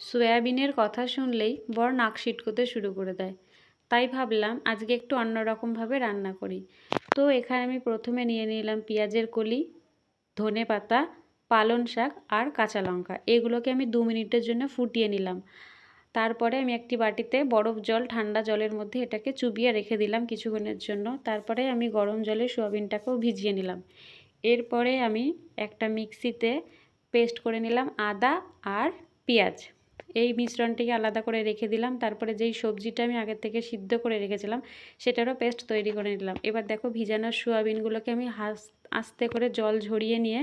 সয়াবিনের কথা শুনলেই বর নাক সিটকোতে শুরু করে দেয়। তাই ভাবলাম আজকে একটু অন্যরকমভাবে রান্না করি। তো এখানে আমি প্রথমে নিয়ে নিলাম পেঁয়াজের কলি, ধনেপাতা, পালং শাক আর কাঁচা লঙ্কা। এগুলোকে আমি 2 মিনিটের জন্য ফুটিয়ে নিলাম। তারপরে আমি একটি বাটিতে বরফ জল, ঠান্ডা জলের মধ্যে এটাকে চুবিয়ে রেখে দিলাম কিছুক্ষণের জন্য। তারপরে আমি গরম জলে সয়াবিনটাকেও ভিজিয়ে নিলাম। এরপরে আমি একটা মিক্সিতে পেস্ট করে নিলাম আদা আর পেঁয়াজ। এই মিশ্রণটিকে আলাদা করে রেখে দিলাম। তারপরে যেই সবজিটা আমি আগে থেকে সিদ্ধ করে রেখেছিলাম সেটারও পেস্ট তৈরি করে নিলাম। এবার দেখো ভিজানো সয়াবিনগুলোকে আমি আস্তে করে জল ঝরিয়ে নিয়ে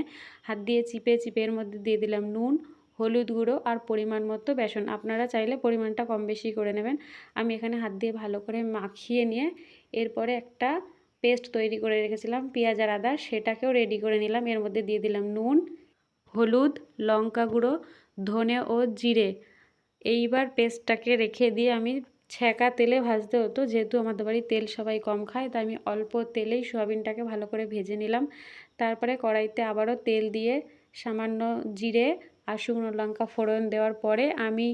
হাত দিয়ে চিপে চিপে এর মধ্যে দিয়ে দিলাম নুন, হলুদ গুঁড়ো আর পরিমাণ মতো বেসন। আপনারা চাইলে পরিমাণটা কম বেশি করে নেবেন। আমি এখানে হাত দিয়ে ভালো করে মাখিয়ে নিয়ে এরপরে একটা পেস্ট তৈরি করে রেখেছিলাম পেঁয়াজ আর আদা, সেটাকেও রেডি করে নিলাম। এর মধ্যে দিয়ে দিলাম নুন, হলুদ, লঙ্কা গুঁড়ো, ধনে ও জিরে। এইবার পেস্টটাকে রেখে দিয়ে আমি ছ্যাঁকা তেলে ভাজতে হতো, যেহেতু আমাদের বাড়ি তেল সবাই কম খায় তাই আমি অল্প তেলেই সয়াবিনটাকে ভালো করে ভেজে নিলাম। তারপরে কড়াইতে আবারও তেল দিয়ে সামান্য জিরে আর শুকনো লঙ্কা ফোড়ন দেওয়ার পরে আমি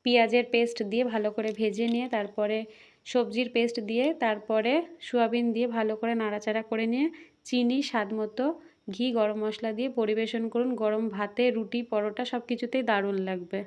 পেঁয়াজের পেস্ট দিয়ে ভালো করে ভেজে নিয়ে তারপরে সবজির পেস্ট দিয়ে তারপরে সয়াবিন দিয়ে ভালো করে নাড়াচাড়া করে নিয়ে চিনি, স্বাদ মতো ঘি, গরম মশলা দিয়ে পরিবেশন করুন। গরম ভাতে, রুটি, পরোটা সব কিছুতেই দারুণ লাগবে।